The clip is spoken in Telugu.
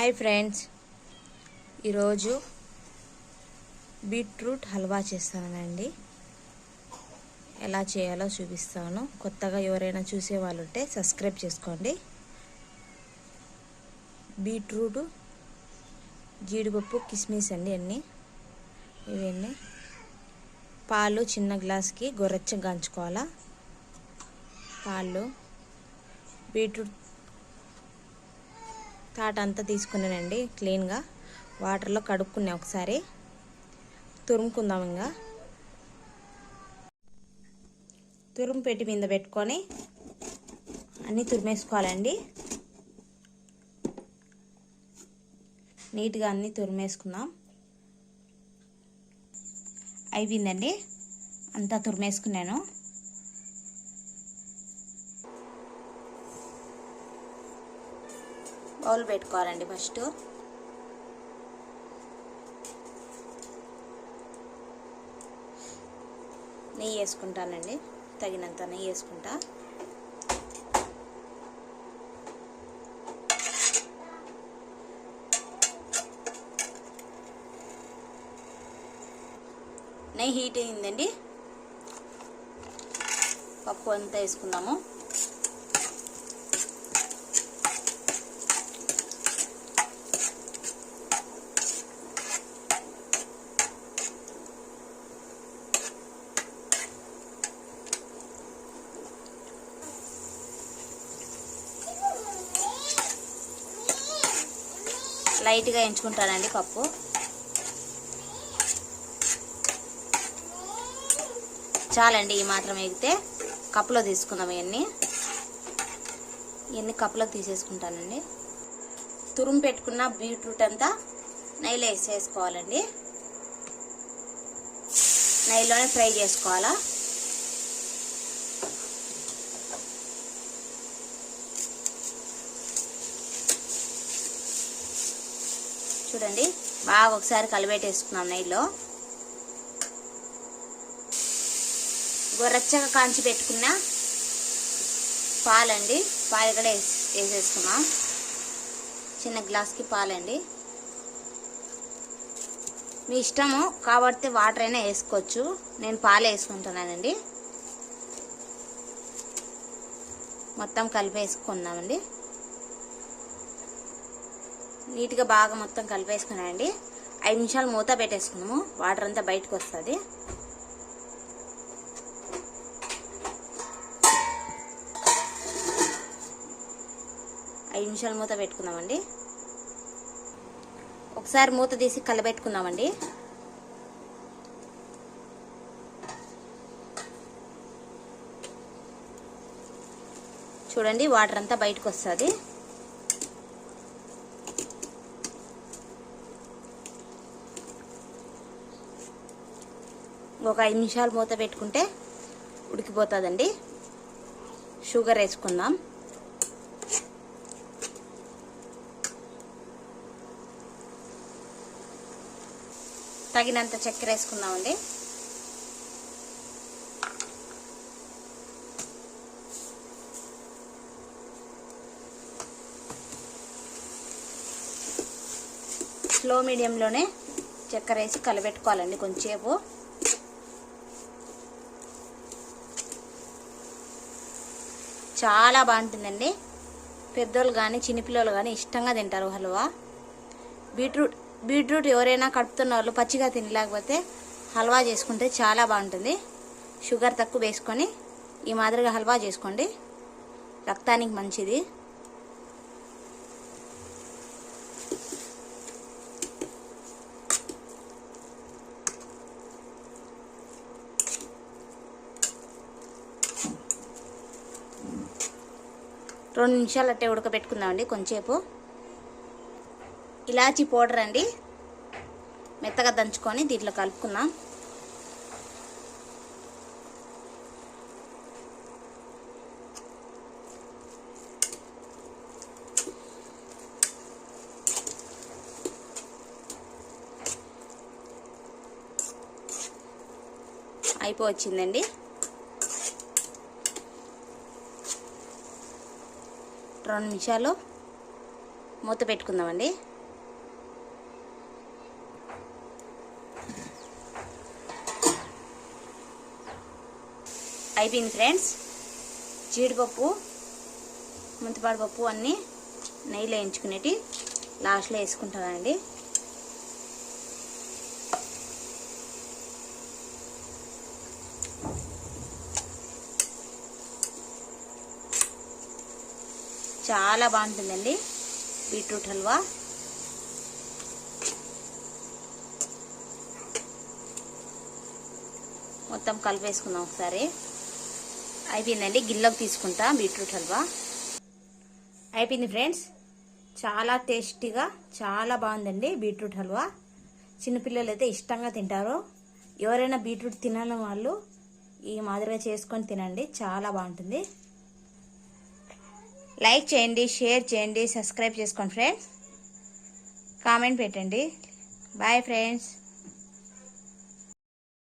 హాయ్ ఫ్రెండ్స్, ఈరోజు బీట్రూట్ హల్వా చేస్తానండి. ఎలా చేయాలో చూపిస్తాను. కొత్తగా ఎవరైనా చూసే వాళ్ళు ఉంటే సబ్స్క్రైబ్ చేసుకోండి. బీట్రూట్, జీడిపప్పు, కిస్మిస్ అండి ఇవన్నీ పాలు చిన్న గ్లాస్కి గొర్రెచ్చగా కాంచుకోవాలా. పాలు, బీట్రూట్ తాట అంతా తీసుకున్నానండి. క్లీన్గా వాటర్లో కడుక్కున్నా. ఒకసారి తురుముకుందాం. ఇంకా తురుము పెట్టి మీద పెట్టుకొని అన్నీ తురిమేసుకోవాలండి. నీట్గా అన్నీ తురిమేసుకుందాం. అయిపోయిందండి, అంతా తురిమేసుకున్నాను. బౌల్ పెట్టుకోవాలండి. ఫస్ట్ నెయ్యి వేసుకుంటానండి. తగినంత నెయ్యి వేసుకుంటా. నెయ్యి హీట్ అయిందండి. పప్పు అంతా వేసుకుందాము. లైట్గా ఎంచుకుంటానండి పప్పు. చాలండి, ఈ మాత్రం ఎగితే కప్పులో తీసుకుందాం. ఇవన్నీ కప్పులో తీసేసుకుంటానండి. తురుము పెట్టుకున్న బీట్రూట్ అంతా నెయ్యిలో వేసేసుకోవాలండి. నెయ్యిలోనే ఫ్రై చేసుకోవాలా. చూడండి, బాగా ఒకసారి కలిపెట్టేసుకున్నాం. నెయ్యిలో గొర్రెచ్చగా కాంచి పెట్టుకున్న పాలండి. పాలు కూడా వేసేసుకున్నాం. చిన్న గ్లాస్కి పాలండి. మీ ఇష్టము కాబట్టి వాటర్ అయినా వేసుకోవచ్చు. నేను పాలు వేసుకుంటున్నానండి. మొత్తం కలిపేసుకున్నామండి. నీట్గా బాగా మొత్తం కలిపేసుకున్నానండి. 5 నిమిషాలు మూత పెట్టేసుకున్నాము. వాటర్ అంతా బయటకు వస్తుంది. ఐదు నిమిషాలు మూత పెట్టుకుందామండి. ఒకసారి మూత తీసి కలబెట్టుకుందామండి. చూడండి, వాటర్ అంతా బయటకు వస్తుంది. ఒక 5 నిమిషాలు మూత పెట్టుకుంటే ఉడికిపోతుందండి. షుగర్ వేసుకుందాం. తగినంత చక్కెర వేసుకుందామండి. స్లో మీడియంలోనే చక్కెర వేసి కలబెట్టుకోవాలండి కొంచెంసేపు. చాలా బాగుంటుందండి. పెద్దోళ్ళు కానీ చిన్నపిల్లలు కానీ ఇష్టంగా తింటారు హల్వా. బీట్రూట్ ఎవరైనా కడుపుతున్న వాళ్ళు పచ్చిగా తినలేకపోతే హల్వా చేసుకుంటే చాలా బాగుంటుంది. షుగర్ తక్కువ వేసుకొని ఈ మాదిరిగా హల్వా చేసుకోండి. రక్తానికి మంచిది. రెండు నిమిషాలు అట్టే ఉడకబెట్టుకుందామండి. కొంచెంసేపు ఇలాచీ పౌడర్ అండి మెత్తగా దంచుకొని దీంట్లో కలుపుకుందాం. అయిపోవచ్చిందండి. 2 నిమిషాలు మూత పెట్టుకుందామండి. అయిపోయింది ఫ్రెండ్స్. జీడిపప్పు ముంతపాడు పప్పు అన్నీ నెయ్యిలో వేయించుకునేటి లాస్ట్లో వేసుకుంటానండి. చాలా బాగుంటుందండి బీట్రూట్ హల్వా. మొత్తం కలిపేసుకుందాం ఒకసారి. అయిపోయిందండి, గిన్నెలోకి తీసుకుంటా బీట్రూట్ హల్వా. అయిపోయింది ఫ్రెండ్స్. చాలా టేస్టీగా చాలా బాగుందండి బీట్రూట్ హల్వా. చిన్నపిల్లలు అయితే ఇష్టంగా తింటారు. ఎవరైనా బీట్రూట్ తినని వాళ్ళు ఈ మాదిరిగా చేసుకొని తినండి, చాలా బాగుంటుంది. లైక్ చేయండి, షేర్ చేయండి, సబ్స్క్రైబ్ చేసుకోండి ఫ్రెండ్స్. కామెంట్ పెట్టండి. Bye friends.